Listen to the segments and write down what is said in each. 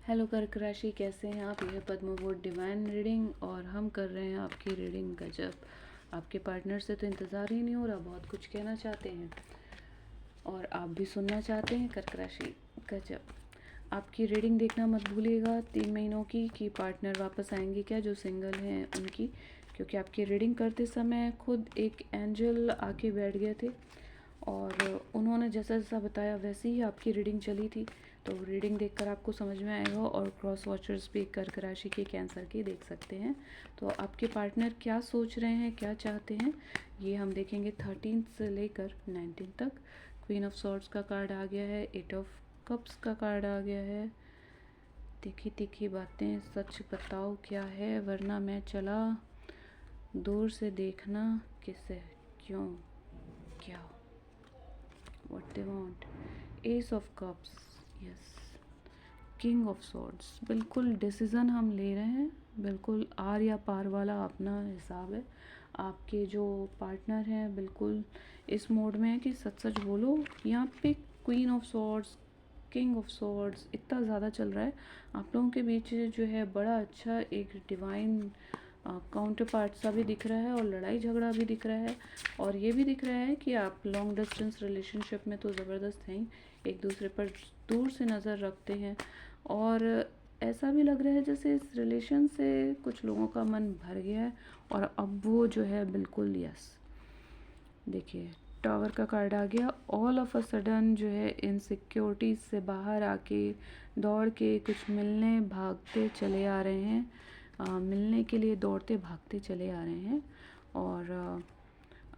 Hello कर्क राशि, कैसे हैं आप? यह पद्म बोर्ड डिवाइन रीडिंग और हम कर रहे हैं आपकी रीडिंग। गजब, आपके पार्टनर से तो इंतज़ार ही नहीं हो रहा, बहुत कुछ कहना चाहते हैं और आप भी सुनना चाहते हैं कर्क राशि। गजब, आपकी रीडिंग देखना मत भूलिएगा 3 महीनों की, कि पार्टनर वापस आएंगे क्या, जो सिंगल हैं उनकी। क्योंकि आपकी रीडिंग करते समय खुद एक एंजल आके बैठ गए थे और उन्होंने जैसा जैसा बताया वैसे ही आपकी रीडिंग चली थी। तो रीडिंग देखकर आपको समझ में आएगा। और क्रॉस वॉचर्स भी कर्क राशि के, कैंसर के देख सकते हैं। तो आपके पार्टनर क्या सोच रहे हैं, क्या चाहते हैं, ये हम देखेंगे 13 से लेकर 19 तक। क्वीन ऑफ सॉर्ड्स का कार्ड आ गया है, 8 ऑफ कप्स का कार्ड आ गया है। तीखी तीखी बातें, सच बताओ क्या है वरना मैं चला, दूर से देखना किसे, क्यों, क्या, what they want, S of cups, yes, king of swords. बिल्कुल डिसीज़न हम ले रहे हैं, बिल्कुल आर या पार वाला अपना हिसाब है। आपके जो पार्टनर हैं बिल्कुल इस मोड में है कि सच सच बोलो। यहाँ पे queen of swords, king of swords इतना ज़्यादा चल रहा है आप लोगों के बीच जो है। बड़ा अच्छा एक डिवाइन काउंटर पार्ट सा भी दिख रहा है और लड़ाई झगड़ा भी दिख रहा है। और ये भी दिख रहा है कि आप लॉन्ग डिस्टेंस रिलेशनशिप में तो ज़बरदस्त हैं, एक दूसरे पर दूर से नज़र रखते हैं। और ऐसा भी लग रहा है जैसे इस रिलेशन से कुछ लोगों का मन भर गया है और अब वो जो है बिल्कुल, यस, देखिए टावर का कार्ड आ गया। ऑल ऑफ अ सडन जो है इनसिक्योरिटीज से बाहर आके दौड़ के कुछ मिलने भागते चले आ रहे हैं। मिलने के लिए दौड़ते भागते चले आ रहे हैं। और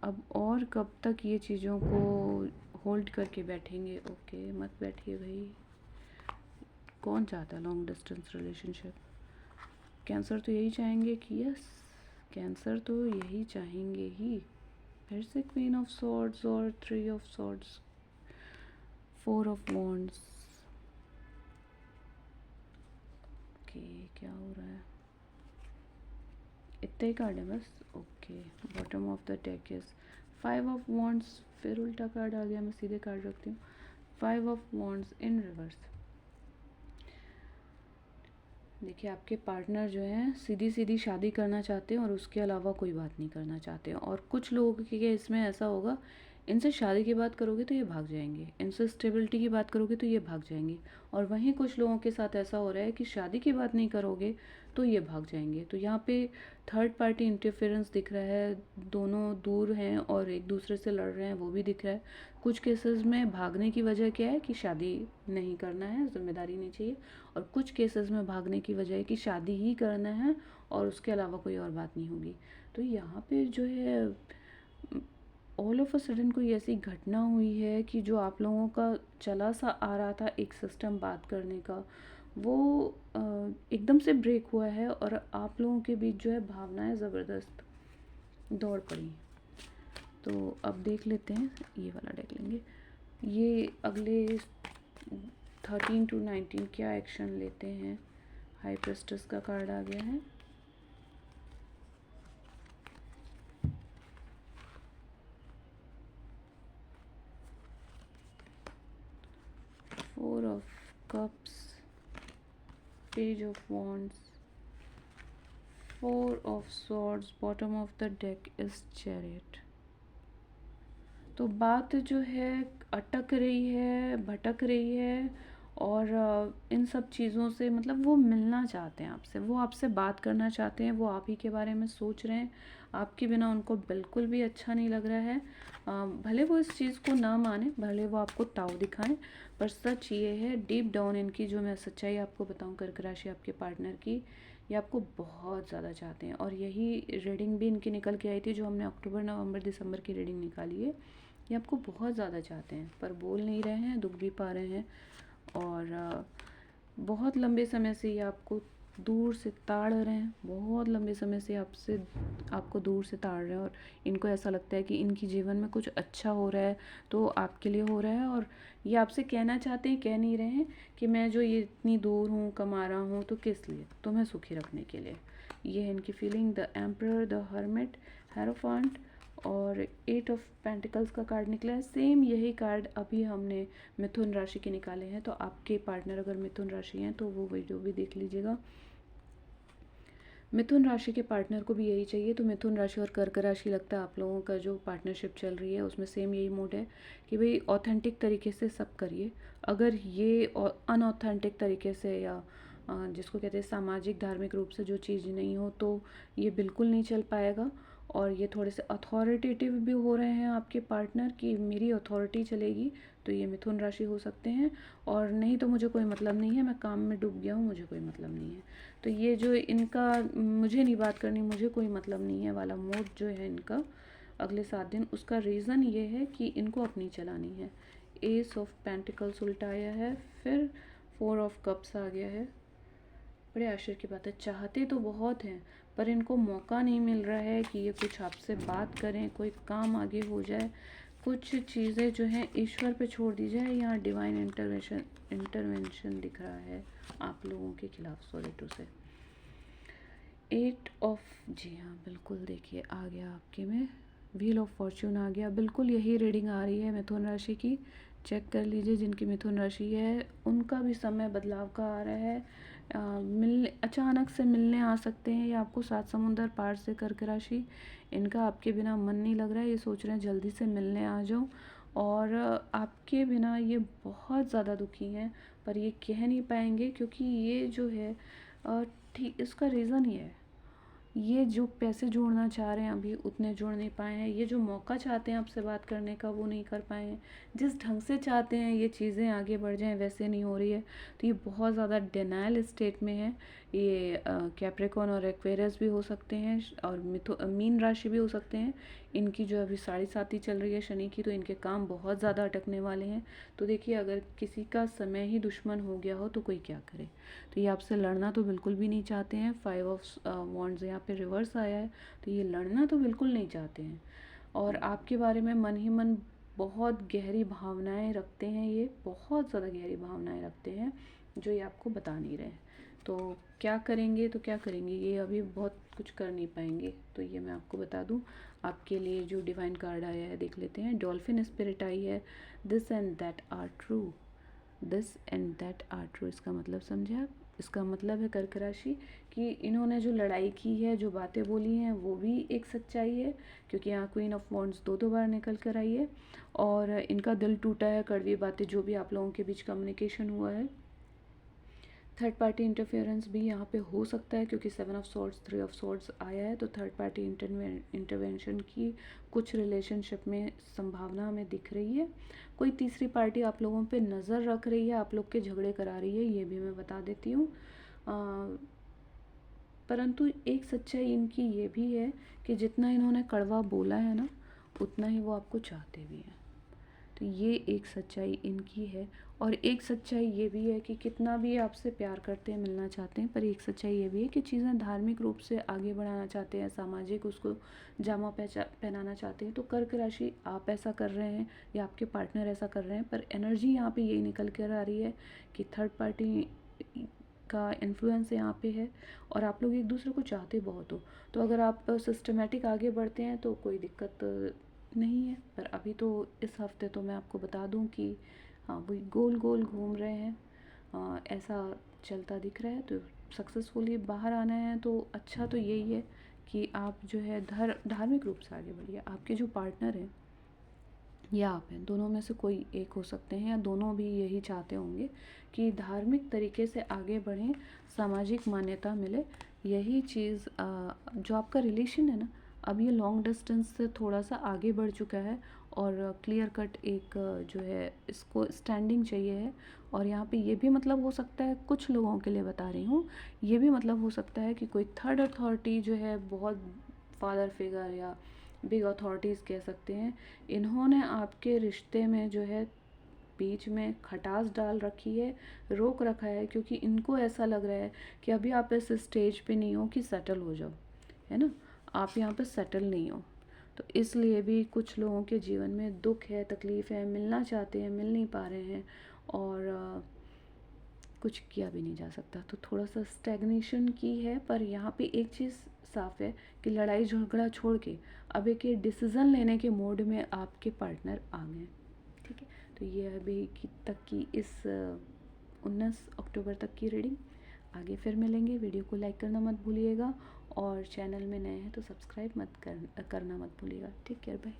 अब और कब तक ये चीज़ों को होल्ड करके बैठेंगे? ओके, मत बैठिए भाई। कौन चाहता है लॉन्ग डिस्टेंस रिलेशनशिप? कैंसर तो यही चाहेंगे कि, यस, कैंसर तो यही चाहेंगे ही। फिर से क्वीन ऑफ सॉर्ड्स और 3 of swords, 4 of wands. Okay, क्या हो रहा है? इतने ही कार्ड है बस। Okay, bottom of the deck is 5 of wands. फिर उल्टा कार्ड आ गया, मैं सीधे कार्ड रखती हूँ। 5 ऑफ वॉन्ड्स इन रिवर्स। देखिए आपके पार्टनर जो हैं सीधी सीधी शादी करना चाहते हैं और उसके अलावा कोई बात नहीं करना चाहते हैं। और कुछ लोगों के केस में ऐसा होगा, इनसे शादी की बात करोगे तो ये भाग जाएंगे, इनसे स्टेबिलिटी की बात करोगे तो ये भाग जाएंगे। और वहीं कुछ लोगों के साथ ऐसा हो रहा है कि शादी की बात नहीं करोगे तो ये भाग जाएंगे। तो यहाँ पे थर्ड पार्टी इंटरफेरेंस दिख रहा है, दोनों दूर हैं और एक दूसरे से लड़ रहे हैं, वो भी दिख रहा है। कुछ केसेस में भागने की वजह क्या है कि शादी नहीं करना है, जिम्मेदारी नहीं चाहिए। और कुछ केसेस में भागने की वजह है कि शादी ही करना है और उसके अलावा कोई और बात नहीं होगी। तो यहाँ पे जो है ऑल ऑफ अ सडन कोई ऐसी घटना हुई है कि जो आप लोगों का चला सा आ रहा था एक सिस्टम बात करने का, वो एकदम से ब्रेक हुआ है और आप लोगों के बीच जो है भावनाएं ज़बरदस्त दौड़ पड़ी। तो अब देख लेते हैं, ये वाला देख लेंगे, ये अगले 13 to 19 क्या एक्शन लेते हैं। हाई प्रेस्टेस का कार्ड आ गया है। Four of cups, page of wands, 4 of swords, bottom of the deck is chariot. तो बात जो है अटक रही है, भटक रही है और इन सब चीज़ों से मतलब वो मिलना चाहते हैं आपसे, वो आपसे बात करना चाहते हैं, वो आप ही के बारे में सोच रहे हैं। आपके बिना उनको बिल्कुल भी अच्छा नहीं लग रहा है। भले वो इस चीज़ को ना माने, भले वो आपको ताव दिखाएं, पर सच ये है डीप डाउन इनकी, जो मैं सच्चाई आपको बताऊं कर्क राशि आपके पार्टनर की, ये आपको बहुत ज़्यादा चाहते हैं। और यही रीडिंग भी इनकी निकल के आई थी जो हमने अक्टूबर नवंबर दिसंबर की रीडिंग निकाली है। ये आपको बहुत ज़्यादा चाहते हैं पर बोल नहीं रहे हैं, दुख भी पा रहे हैं। और बहुत लंबे समय से ये आपको दूर से ताड़ रहे हैं, बहुत लंबे समय से आपको दूर से ताड़ रहे हैं। और इनको ऐसा लगता है कि इनकी जीवन में कुछ अच्छा हो रहा है तो आपके लिए हो रहा है। और ये आपसे कहना चाहते हैं, कह नहीं रहे हैं कि मैं जो ये इतनी दूर हूँ, कमा रहा हूँ, तो किस लिए, तुम्हें सुखी रखने के लिए। ये है इनकी feeling. The emperor, the hermit, hierophant और 8 ऑफ पेंटिकल्स का कार्ड निकला है। सेम यही कार्ड अभी हमने मिथुन राशि के निकाले हैं, तो आपके पार्टनर अगर मिथुन राशि हैं तो वो वीडियो भी देख लीजिएगा। मिथुन राशि के पार्टनर को भी यही चाहिए। तो मिथुन राशि और कर्क राशि लगता है आप लोगों का जो पार्टनरशिप चल रही है उसमें सेम यही मोड है कि भाई ऑथेंटिक तरीके से सब करिए। अगर ये अनऑथेंटिक तरीके से या जिसको कहते हैं सामाजिक धार्मिक रूप से जो चीज़ नहीं हो तो ये बिल्कुल नहीं चल पाएगा। और ये थोड़े से अथॉरिटेटिव भी हो रहे हैं आपके पार्टनर कि मेरी अथॉरिटी चलेगी, तो ये मिथुन राशि हो सकते हैं। और नहीं तो मुझे कोई मतलब नहीं है, मैं काम में डूब गया हूँ, मुझे कोई मतलब नहीं है। तो ये जो इनका मुझे नहीं बात करनी, मुझे कोई मतलब नहीं है वाला मोड जो है इनका अगले 7 दिन, उसका रीज़न ये है कि इनको अपनी चलानी है। एस ऑफ पेंटिकल्स उल्टा आया है, फिर 4 ऑफ कप्स आ गया है। बड़े आश्चर्य की बात है, चाहते तो बहुत हैं पर इनको मौका नहीं मिल रहा है कि ये कुछ आपसे बात करें, कोई काम आगे हो जाए, कुछ चीज़ें जो हैं ईश्वर पे छोड़ दी जाए। यहाँ डिवाइन इंटरवेंशन दिख रहा है आप लोगों के खिलाफ, सॉरी टू से। 8 ऑफ, जी हाँ बिल्कुल, देखिए आ गया आपके में व्हील ऑफ फॉर्च्यून आ गया। बिल्कुल यही रीडिंग आ रही है मिथुन राशि की। चेक कर लीजिए जिनकी मिथुन राशि है उनका भी समय बदलाव का आ रहा है। मिलने अचानक से मिलने आ सकते हैं, या आपको 7 समुंदर पार से कर्क राशि, इनका आपके बिना मन नहीं लग रहा है, ये सोच रहे हैं जल्दी से मिलने आ जाऊं। और आपके बिना ये बहुत ज़्यादा दुखी हैं पर ये कह नहीं पाएंगे क्योंकि ये जो है ठीक, इसका रीज़न ये है, ये जो पैसे जोड़ना चाह रहे हैं अभी उतने जोड़ नहीं पाए हैं, ये जो मौका चाहते हैं आपसे बात करने का वो नहीं कर पाए हैं, जिस ढंग से चाहते हैं ये चीज़ें आगे बढ़ जाएं वैसे नहीं हो रही है। तो ये बहुत ज़्यादा डिनायल स्टेट में है। ये कैप्रिकॉर्न और एक्वेरियस भी हो सकते हैं और मीन राशि भी हो सकते हैं। इनकी जो अभी 7.5 चल रही है शनि की, तो इनके काम बहुत ज़्यादा अटकने वाले हैं। तो देखिए अगर किसी का समय ही दुश्मन हो गया हो तो कोई क्या करे। तो ये आपसे लड़ना तो बिल्कुल भी नहीं चाहते हैं। 5 ऑफ वॉन्ड्स यहाँ पे रिवर्स आया है, तो ये लड़ना तो बिल्कुल नहीं चाहते हैं। और आपके बारे में मन ही मन बहुत गहरी भावनाएं रखते हैं, ये बहुत ज़्यादा गहरी भावनाएं रखते हैं जो ये आपको बता नहीं रहे। तो क्या करेंगे, तो क्या करेंगे, ये अभी बहुत कुछ कर नहीं पाएंगे। तो ये मैं आपको बता दूं, आपके लिए जो डिवाइन कार्ड आया है देख लेते हैं। डॉल्फिन स्पिरिट आई है, this and that are true, this and that are true. इसका मतलब समझे आप, इसका मतलब है कर्क राशि कि इन्होंने जो लड़ाई की है, जो बातें बोली हैं वो भी एक सच्चाई है, क्योंकि यहाँ क्वीन ऑफ वॉन्ड्स 2 बार निकल कर आई है। और इनका दिल टूटा है, कड़वी बातें जो भी आप लोगों के बीच कम्युनिकेशन हुआ है। थर्ड पार्टी इंटरफेरेंस भी यहाँ पे हो सकता है क्योंकि 7 ऑफ सॉर्ड्स 3 ऑफ सॉर्ड्स आया है, तो थर्ड पार्टी इंटरवेंशन की कुछ रिलेशनशिप में संभावना हमें दिख रही है। कोई तीसरी पार्टी आप लोगों पे नज़र रख रही है, आप लोग के झगड़े करा रही है, ये भी मैं बता देती हूँ। परंतु एक सच्चाई इनकी ये भी है कि जितना इन्होंने कड़वा बोला है ना, उतना ही वो आपको चाहते भी हैं। तो ये एक सच्चाई इनकी है। और एक सच्चाई ये भी है कि कितना भी आपसे प्यार करते हैं, मिलना चाहते हैं, पर एक सच्चाई ये भी है कि चीज़ें धार्मिक रूप से आगे बढ़ाना चाहते हैं, सामाजिक उसको जामा पहनाना चाहते हैं। तो कर्क राशि आप ऐसा कर रहे हैं या आपके पार्टनर ऐसा कर रहे हैं, पर एनर्जी यहाँ पे यही निकल कर आ रही है कि थर्ड पार्टी का इन्फ्लुएंस यहाँ पे है और आप लोग एक दूसरे को चाहते बहुत हो। तो अगर आप सिस्टमेटिक आगे बढ़ते हैं तो कोई दिक्कत नहीं है। पर अभी तो इस हफ्ते तो मैं आपको बता दूं कि हाँ वही गोल गोल घूम रहे हैं, ऐसा चलता दिख रहा है। तो सक्सेसफुली बाहर आना है तो अच्छा तो यही है कि आप जो है धार्मिक रूप से आगे बढ़िए। आपके जो पार्टनर हैं या आप हैं, दोनों में से कोई एक हो सकते हैं या दोनों भी यही चाहते होंगे कि धार्मिक तरीके से आगे बढ़ें, सामाजिक मान्यता मिले। यही चीज़ जो आपका रिलेशन है ना, अब ये लॉन्ग डिस्टेंस से थोड़ा सा आगे बढ़ चुका है और क्लियर कट एक जो है इसको स्टैंडिंग चाहिए है। और यहाँ पे ये भी मतलब हो सकता है, कुछ लोगों के लिए बता रही हूँ, ये भी मतलब हो सकता है कि कोई थर्ड अथॉरिटी जो है, बहुत फादर फिगर या बिग अथॉरिटीज़ कह सकते हैं, इन्होंने आपके रिश्ते में जो है बीच में खटास डाल रखी है, रोक रखा है, क्योंकि इनको ऐसा लग रहा है कि अभी आप इस स्टेज पे नहीं हो कि सेटल हो जाओ, है ना, आप यहाँ पे सेटल नहीं हो। तो इसलिए भी कुछ लोगों के जीवन में दुख है, तकलीफ़ है, मिलना चाहते हैं, मिल नहीं पा रहे हैं। और कुछ किया भी नहीं जा सकता। तो थोड़ा सा स्टैग्नेशन की है, पर यहाँ पे एक चीज़ साफ़ है कि लड़ाई झगड़ा छोड़ के अब एक ये डिसीज़न लेने के मोड में आपके पार्टनर आ गए। ठीक है, तो ये अभी की तक की इस 19 अक्टूबर तक की रीडिंग। आगे फिर मिलेंगे। वीडियो को लाइक करना मत भूलिएगा और चैनल में नए हैं तो सब्सक्राइब करना मत भूलिएगा। Take care, bye.